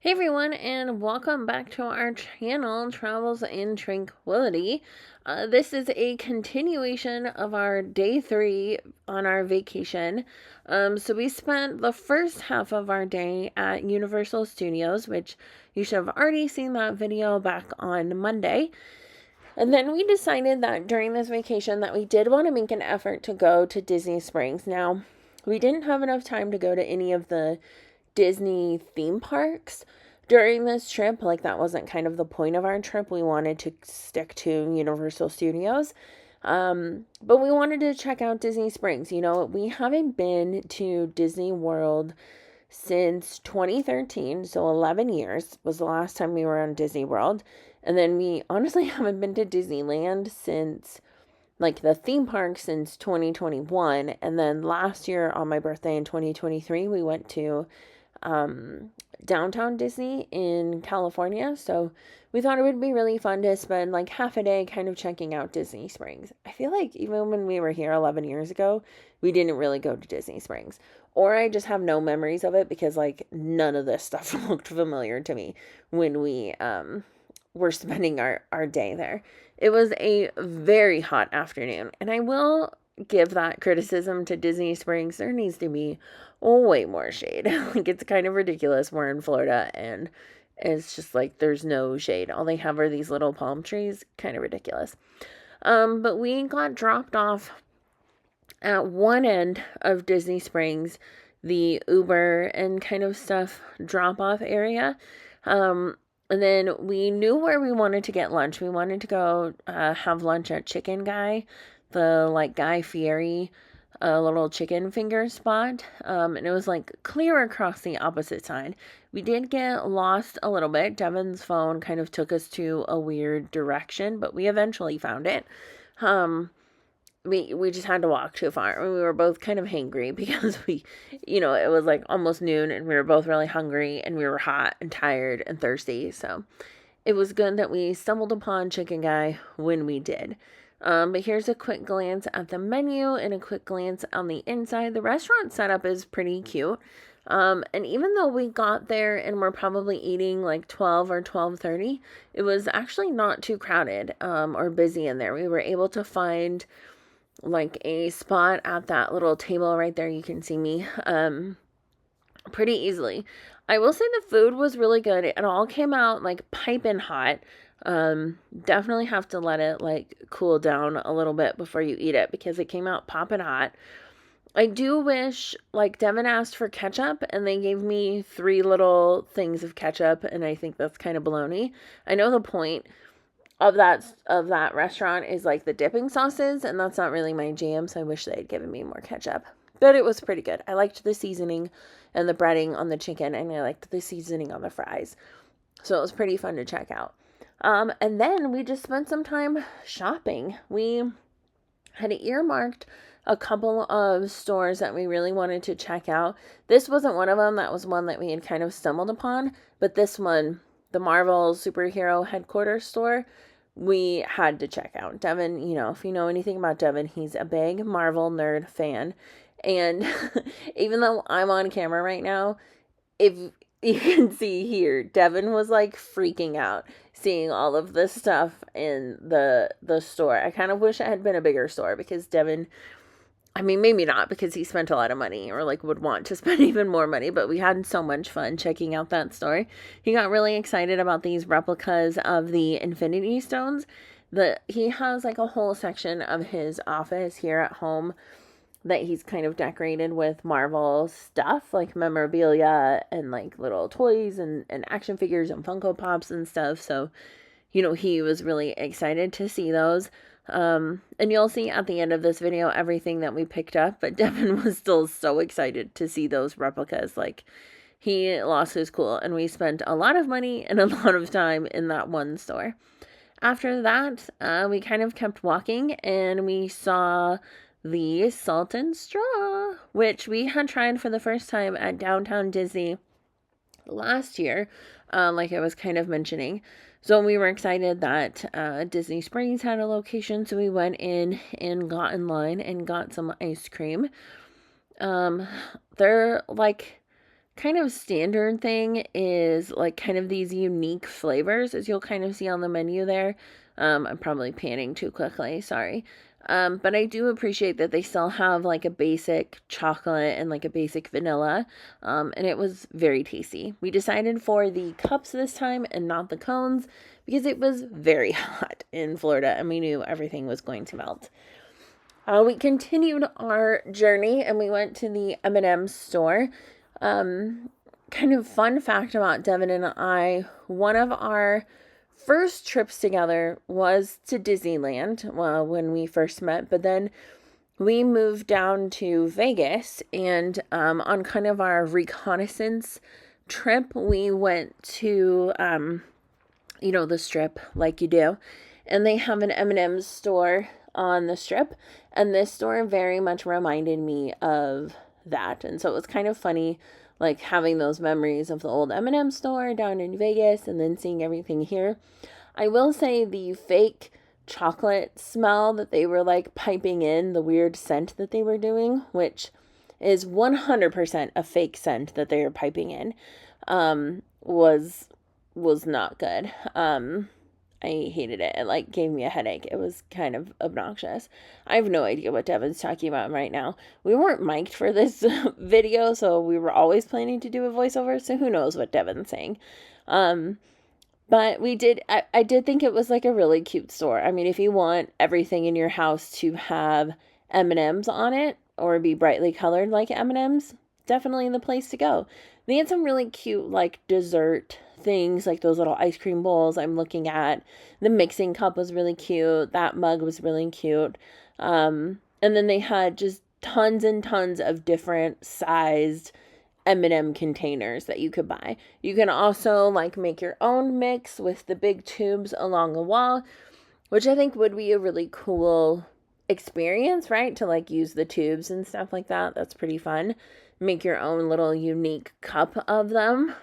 Hey everyone, and welcome back to our channel, Travels in Tranquility. This is a continuation of our day 3 on our vacation. So we spent the first half of our day at Universal Studios, which you should have already seen that video back on Monday. And then we decided that during this vacation that we did want to make an effort to go to Disney Springs. Now, we didn't have enough time to go to any of the Disney theme parks during this trip. Like, that wasn't kind of the point of our trip. We wanted to stick to Universal Studios. But we wanted to check out Disney Springs. You know, we haven't been to Disney World since 2013, so 11 years was the last time we were on Disney World. And then we honestly haven't been to Disneyland since, like, the theme park since 2021. And then last year on my birthday in 2023, we went to downtown Disney in California. So we thought it would be really fun to spend like half a day kind of checking out Disney Springs. I feel like even when we were here 11 years ago, we didn't really go to Disney Springs. Or I just have no memories of it because like none of this stuff looked familiar to me when we were spending our day there. It was a very hot afternoon, and I will give that criticism to Disney Springs. There needs to be way more shade. Like, it's kind of ridiculous. We're in Florida and it's just like there's no shade. All they have are these little palm trees. Kind of ridiculous. But we got dropped off at one end of Disney Springs, the Uber and kind of stuff drop off area. And then we knew where we wanted to get lunch. We wanted to go have lunch at Chicken Guy, the like Guy Fieri little chicken finger spot. And it was like clear across the opposite side. We did get lost a little bit. Devin's phone kind of took us to a weird direction, but we eventually found it. We just had to walk too far. We were both kind of hangry because it was like almost noon and we were both really hungry and we were hot and tired and thirsty. So it was good that we stumbled upon Chicken Guy when we did. But here's a quick glance at the menu and a quick glance on the inside. The restaurant setup is pretty cute. And even though we got there and we're probably eating like 12 or 12:30, it was actually not too crowded or busy in there. We were able to find like a spot at that little table right there. You can see me pretty easily. I will say the food was really good. It all came out like piping hot. Definitely have to let it like cool down a little bit before you eat it because it came out popping hot. I do wish, like, Devin asked for ketchup and they gave me 3 little things of ketchup, and I think that's kind of baloney. I know the point of that restaurant is like the dipping sauces, and that's not really my jam, so I wish they had given me more ketchup. But it was pretty good. I liked the seasoning and the breading on the chicken, and I liked the seasoning on the fries. So it was pretty fun to check out. And then we just spent some time shopping. We had earmarked a couple of stores that we really wanted to check out. This wasn't one of them. That was one that we had kind of stumbled upon. But this one, the Marvel superhero headquarters store, we had to check out. Devin, if you know anything about Devin, he's a big Marvel nerd fan. And even though I'm on camera right now, if you can see here, Devin was like freaking out seeing all of this stuff in the store. I kind of wish it had been a bigger store because Devin, I mean, maybe not because he spent a lot of money or like would want to spend even more money, but we had so much fun checking out that store. He got really excited about these replicas of the Infinity Stones. He has like a whole section of his office here at home that he's kind of decorated with Marvel stuff, like memorabilia and like little toys and action figures and Funko Pops and stuff. So, he was really excited to see those. And you'll see at the end of this video everything that we picked up, but Devin was still so excited to see those replicas. Like, he lost his cool, and we spent a lot of money and a lot of time in that one store. After that, we kind of kept walking and we saw the Salt and Straw, which we had tried for the first time at Downtown Disney last year, like I was kind of mentioning. So we were excited that Disney Springs had a location, so we went in and got in line and got some ice cream. They're like kind of standard thing is like kind of these unique flavors, as you'll kind of see on the menu there. I'm probably panning too quickly, sorry. But I do appreciate that they still have like a basic chocolate and like a basic vanilla. And it was very tasty. We decided for the cups this time and not the cones because it was very hot in Florida and we knew everything was going to melt. We continued our journey and we went to the M&M store. Kind of fun fact about Devin and I, one of our first trips together was to Disneyland, well, when we first met, but then we moved down to Vegas and on kind of our reconnaissance trip, we went to, the strip like you do, and they have an M&M store on the strip, and this store very much reminded me of that, and so it was kind of funny, like having those memories of the old M&M store down in Vegas and then seeing everything here. I will say the fake chocolate smell that they were like piping in, the weird scent that they were doing, which is 100% a fake scent that they were piping in, was not good. I hated it. It like gave me a headache. It was kind of obnoxious. I have no idea what Devin's talking about right now. We weren't mic'd for this video, so we were always planning to do a voiceover, so who knows what Devin's saying. But I did think it was like a really cute store. I mean, if you want everything in your house to have M&Ms on it or be brightly colored like M&Ms, definitely the place to go. They had some really cute like dessert things, like those little ice cream bowls I'm looking at. The mixing cup was really cute. That mug was really cute. And then they had just tons and tons of different sized M&M containers that you could buy. You can also like make your own mix with the big tubes along the wall, which I think would be a really cool experience, right? To like use the tubes and stuff like that. That's pretty fun. Make your own little unique cup of them.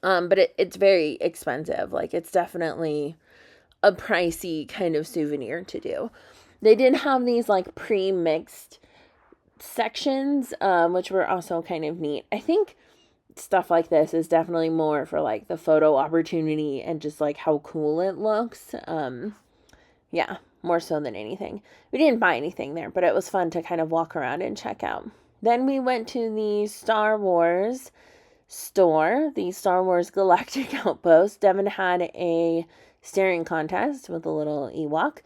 But it's very expensive. Like it's definitely a pricey kind of souvenir to do. They did have these like pre-mixed sections, which were also kind of neat. I think stuff like this is definitely more for like the photo opportunity and just like how cool it looks. Yeah, more so than anything. We didn't buy anything there, but it was fun to kind of walk around and check out. Then we went to the Star Wars store, the Star Wars Galactic Outpost. Devin had a staring contest with a little Ewok.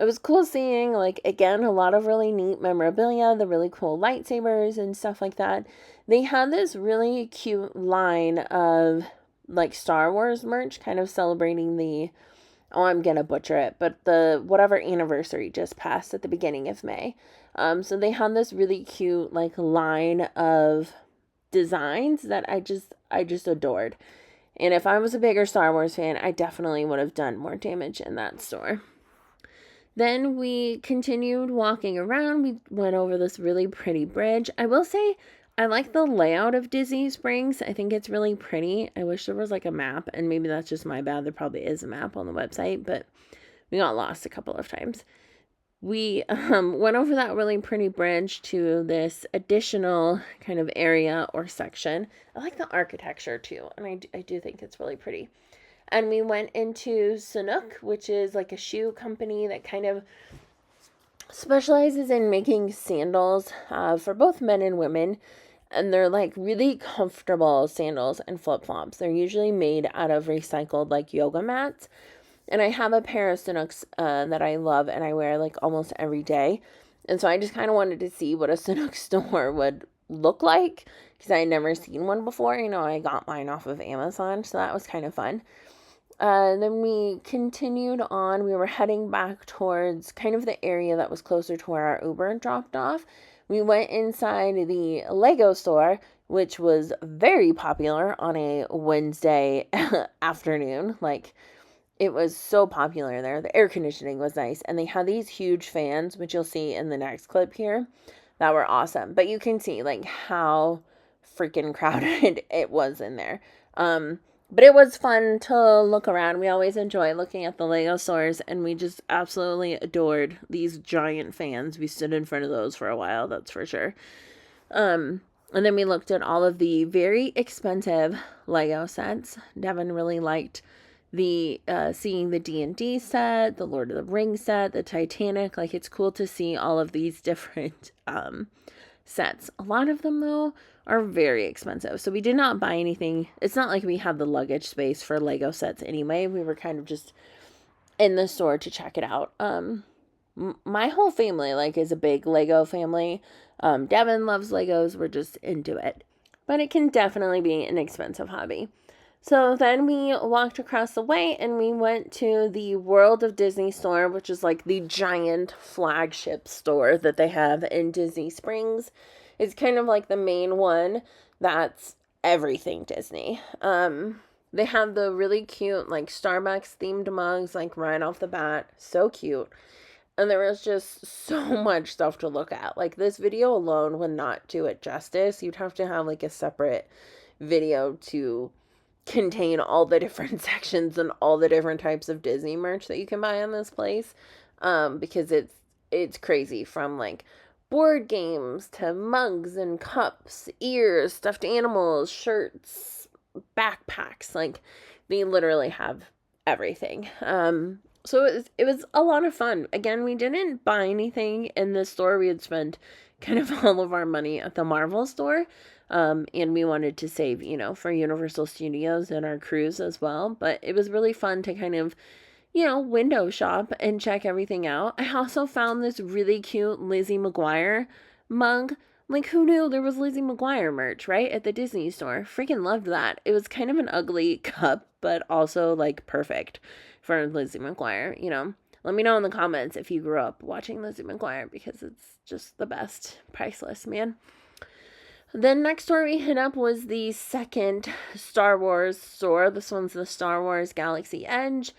It was cool seeing, like, again, a lot of really neat memorabilia, the really cool lightsabers and stuff like that. They had this really cute line of, like, Star Wars merch, kind of celebrating the, oh, I'm gonna butcher it, but the whatever anniversary just passed at the beginning of May. So they had this really cute, like, line of designs that I just adored. And if I was a bigger Star Wars fan, I definitely would have done more damage in that store. Then we continued walking around. We went over this really pretty bridge. I will say I like the layout of Disney Springs. I think it's really pretty. I wish there was like a map, and maybe that's just my bad. There probably is a map on the website, but we got lost a couple of times. We went over that really pretty bridge to this additional kind of area or section. I like the architecture too, and I do think it's really pretty. And we went into Sanuk, which is like a shoe company that kind of specializes in making sandals for both men and women. And they're like really comfortable sandals and flip-flops. They're usually made out of recycled like yoga mats. And I have a pair of Sanuks that I love and I wear like almost every day. And so I just kind of wanted to see what a Sanuk store would look like because I had never seen one before. You know, I got mine off of Amazon, so that was kind of fun. Then we continued on. We were heading back towards kind of the area that was closer to where our Uber dropped off. We went inside the Lego store, which was very popular on a Wednesday afternoon. Like, it was so popular there. The air conditioning was nice. And they had these huge fans, which you'll see in the next clip here, that were awesome. But you can see, like, how freaking crowded it was in there. But it was fun to look around. We always enjoy looking at the Lego stores, and we just absolutely adored these giant fans. We stood in front of those for a while, that's for sure. And then we looked at all of the very expensive Lego sets. Devin really liked the seeing the D&D set, the Lord of the Rings set, the Titanic. Like, it's cool to see all of these different sets. A lot of them, though, are very expensive. So we did not buy anything. It's not like we had the luggage space for Lego sets anyway. We were kind of just in the store to check it out. My whole family, like, is a big Lego family. Devin loves Legos. We're just into it. But it can definitely be an expensive hobby. So then we walked across the way and we went to the World of Disney store, which is like the giant flagship store that they have in Disney Springs. It's kind of like the main one that's everything Disney. They have the really cute, like, Starbucks themed mugs, like, right off the bat. So cute. And there was just so much stuff to look at. Like, this video alone would not do it justice. You'd have to have, like, a separate video to contain all the different sections and all the different types of Disney merch that you can buy in this place. Because it's crazy, from, like, board games to mugs and cups, ears, stuffed animals, shirts, backpacks. Like, they literally have everything. So it was a lot of fun. Again, we didn't buy anything in the store. We had spent kind of all of our money at the Marvel store. And we wanted to save, for Universal Studios and our cruise as well. But it was really fun to kind of, window shop and check everything out. I also found this really cute Lizzie McGuire mug. Like, who knew there was Lizzie McGuire merch, right? At the Disney store. Freaking loved that. It was kind of an ugly cup, but also, like, perfect for Lizzie McGuire, Let me know in the comments if you grew up watching Lizzie McGuire, because it's just the best. Priceless, man. Then next store we hit up was the second Star Wars store. This one's the Star Wars Galaxy Edge.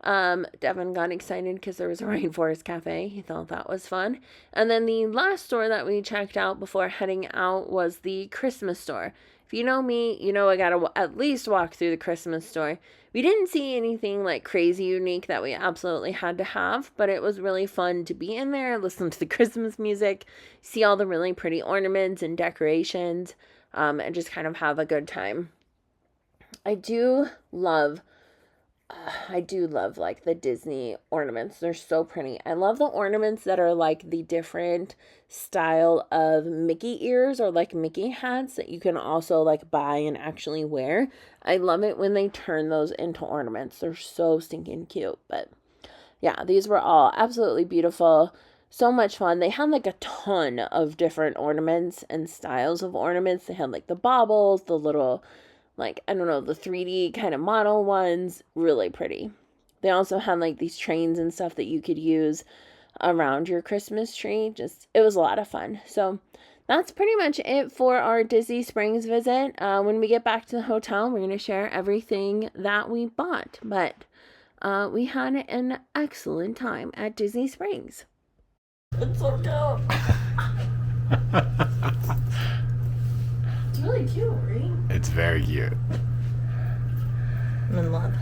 Devin got excited because there was a Rainforest Cafe. He thought that was fun. And then the last store that we checked out before heading out was the Christmas store. If you know me, you know I gotta at least walk through the Christmas store. We didn't see anything like crazy unique that we absolutely had to have, but it was really fun to be in there, listen to the Christmas music, see all the really pretty ornaments and decorations, and just kind of have a good time. I do love like the Disney ornaments. They're so pretty. I love the ornaments that are like the different style of Mickey ears or like Mickey hats that you can also like buy and actually wear. I love it when they turn those into ornaments. They're so stinking cute. But yeah, these were all absolutely beautiful. So much fun. They had like a ton of different ornaments and styles of ornaments. They had like the baubles, the little, like, I don't know, the 3D kind of model ones. Really pretty. They also had like these trains and stuff that you could use around your Christmas tree. It was a lot of fun. So that's pretty much it for our Disney Springs visit. When we get back to the hotel, we're going to share everything that we bought. But we had an excellent time at Disney Springs. It's so cute. It's really cute, right? It's very cute. I'm in love.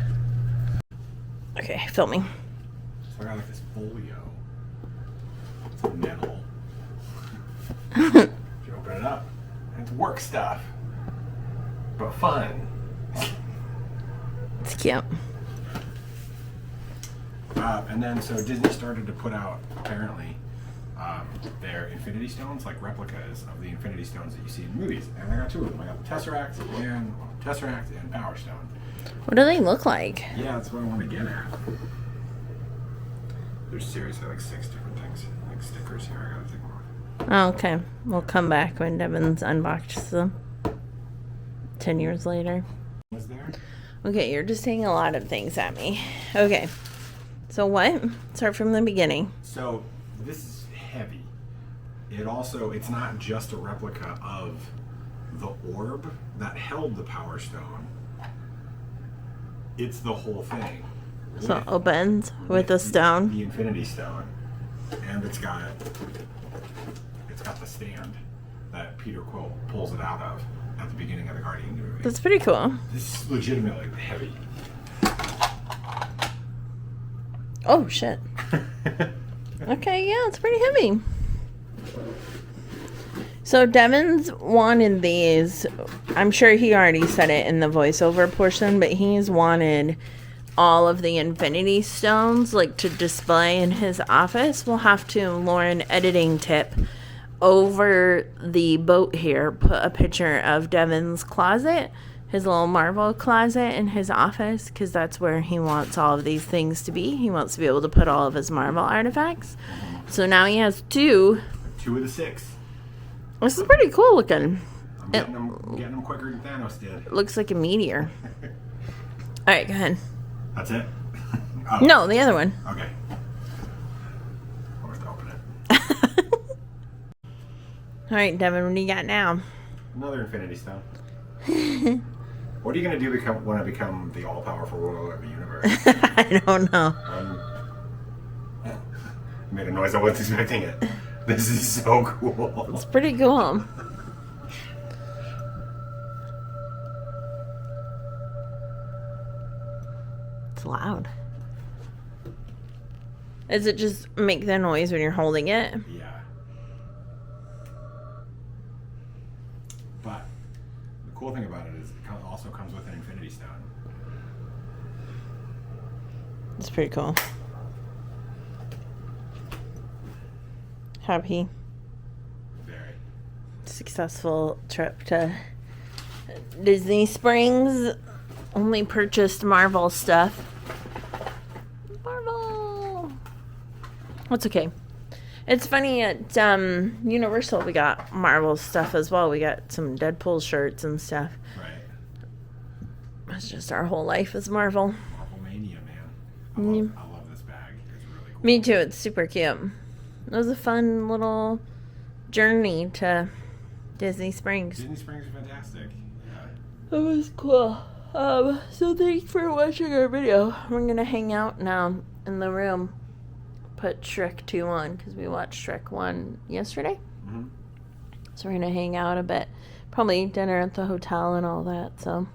Okay, filming. So I got like this folio. It's metal. You open it up, and it's work stuff, but fun. It's cute. And then so Disney started to put out apparently their Infinity Stones, like replicas of the Infinity Stones that you see in movies. And I got two of them. I got the Tesseract and Power Stone. What do they look like? Yeah, that's what I want to get at. There's seriously like 6 different things, like stickers here. I gotta take them off. Oh, okay. We'll come back when Devin's unboxed them 10 years later. Was there? Okay, you're just saying a lot of things at me. Okay. So what? Start from the beginning. So this is heavy. It's not just a replica of the orb that held the Power Stone. It's the whole thing. So it opens with the stone. The Infinity Stone. And it's got the stand that Peter Quill pulls it out of at the beginning of the Guardian movie. That's pretty cool. This is legitimately heavy. Oh, shit. Okay, yeah, it's pretty heavy. So Devin's wanted these. I'm sure he already said it in the voiceover portion, but he's wanted all of the Infinity Stones like to display in his office. We'll have to, Lauren, editing tip, over the boat here, put a picture of Devin's closet, his little Marvel closet in his office, because that's where he wants all of these things to be. He wants to be able to put all of his Marvel artifacts. So now he has two. 2 of the 6. This is pretty cool looking. I'm getting them quicker than Thanos did. It looks like a meteor. All right, go ahead. That's it? Oh. No, the other one. Okay. I'll have to open it. All right, Devin, what do you got now? Another Infinity Stone. What are you going to do when I become the all-powerful ruler of the universe? I don't know. Made a noise. I wasn't expecting it. This is so cool. It's pretty cool. It's loud. Does it just make the noise when you're holding it? Yeah. But the cool thing about it is it also comes with an Infinity Stone. It's pretty cool. Happy. Very. Successful trip to Disney Springs. Only purchased Marvel stuff. Marvel. That's okay. It's funny at Universal we got Marvel stuff as well. We got some Deadpool shirts and stuff. Right. It's just our whole life is Marvel. Marvel Mania, man. I love this bag. It's really cool. Me too. It's super cute. It was a fun little journey to Disney Springs. Disney Springs is fantastic. Yeah. It was cool. So thanks for watching our video. We're gonna hang out now in the room. Put Shrek 2 on because we watched Shrek 1 yesterday. Mm-hmm. So we're gonna hang out a bit. Probably eat dinner at the hotel and all that. So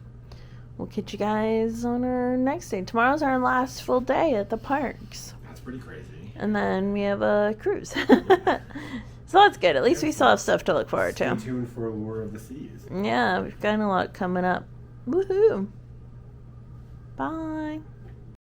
we'll catch you guys on our next day. Tomorrow's our last full day at the parks. That's pretty crazy. And then we have a cruise. So that's good. At least we still have stuff to look forward to. Stay tuned for Allure of the Seas. Yeah, we've got a lot coming up. Woohoo. Bye.